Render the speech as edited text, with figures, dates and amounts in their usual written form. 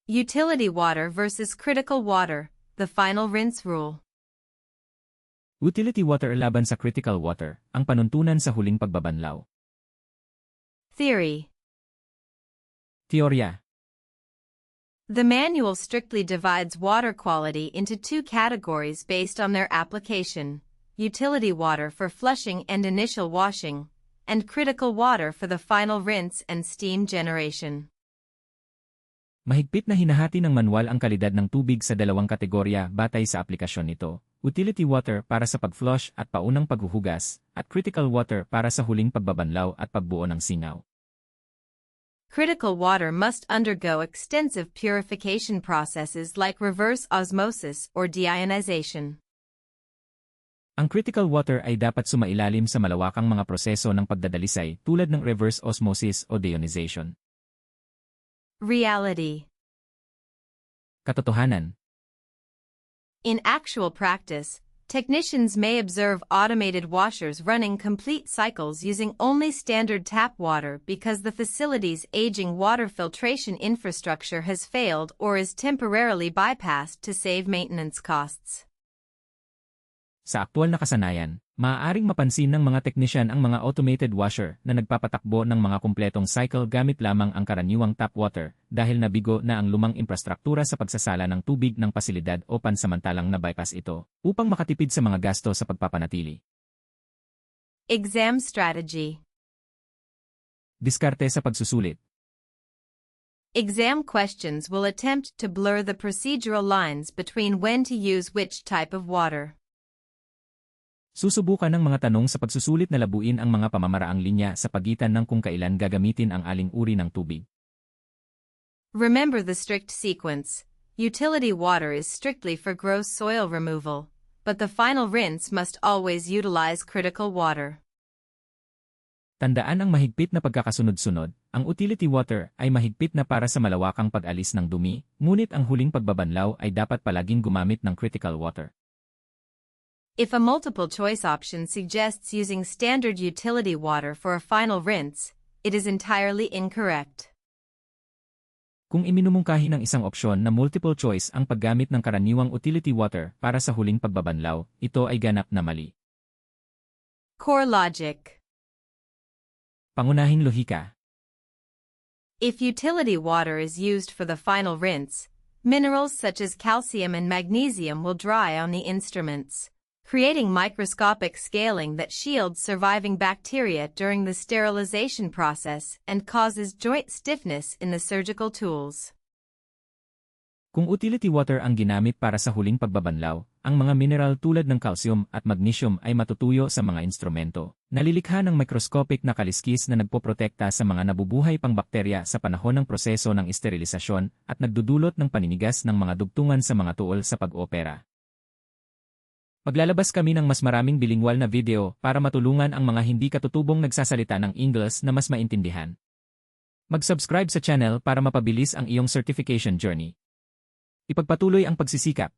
Utility water versus critical water, the final rinse rule. Utility water laban sa critical water, ang panuntunan sa huling pagbabanlaw. Theory. Teorya. The manual strictly divides water quality into two categories based on their application: utility water for flushing and initial washing, and critical water for the final rinse and steam generation. Mahigpit na hinahati ng manual ang kalidad ng tubig sa dalawang kategorya batay sa aplikasyon nito: utility water para sa pag-flush at paunang paghuhugas, at critical water para sa huling pagbabanlaw at pagbuo ng singaw. Critical water must undergo extensive purification processes like reverse osmosis or deionization. Ang critical water ay dapat sumailalim sa malawakang mga proseso ng pagdadalisay tulad ng reverse osmosis o deionization. Reality. Katotohanan. In actual practice, technicians may observe automated washers running complete cycles using only standard tap water because the facility's aging water filtration infrastructure has failed or is temporarily bypassed to save maintenance costs. Sa aktual na kasanayan, maaaring mapansin ng mga teknisyan ang mga automated washer na nagpapatakbo ng mga kumpletong cycle gamit lamang ang karaniwang tap water dahil nabigo na ang lumang infrastruktura sa pagsasala ng tubig ng pasilidad o pansamantalang na-bypass ito upang makatipid sa mga gasto sa pagpapanatili. Exam strategy. Diskarte sa pagsusulit. Exam questions will attempt to blur the procedural lines between when to use which type of water. Susubukan ng mga tanong sa pagsusulit na labuin ang mga pamamaraang linya sa pagitan ng kung kailan gagamitin ang aling uri ng tubig. Remember the strict sequence. Utility water is strictly for gross soil removal, but the final rinse must always utilize critical water. Tandaan ang mahigpit na pagkakasunod-sunod. Ang utility water ay mahigpit na para sa malawakang pag-alis ng dumi, ngunit ang huling pagbabanlaw ay dapat palaging gumamit ng critical water. If a multiple-choice option suggests using standard utility water for a final rinse, it is entirely incorrect. Kung iminumungkahi ng isang opsyon na multiple choice ang paggamit ng karaniwang utility water para sa huling pagbabanlaw, ito ay ganap na mali. Core logic. Pangunahing lohika. If utility water is used for the final rinse, minerals such as calcium and magnesium will dry on the instruments, creating microscopic scaling that shields surviving bacteria during the sterilization process and causes joint stiffness in the surgical tools. Kung utility water ang ginamit para sa huling pagbabanlaw, ang mga mineral tulad ng calcium at magnesium ay matutuyo sa mga instrumento. Nalilikha ng microscopic na kaliskis na nagpoprotekta sa mga nabubuhay pang bakterya sa panahon ng proseso ng esterilisasyon at nagdudulot ng paninigas ng mga dugtungan sa mga tuol sa pag-opera. Maglalabas kami ng mas maraming bilingwal na video para matulungan ang mga hindi katutubong nagsasalita ng Ingles na mas maintindihan. Mag-subscribe sa channel para mapabilis ang iyong certification journey. Ipagpatuloy ang pagsisikap.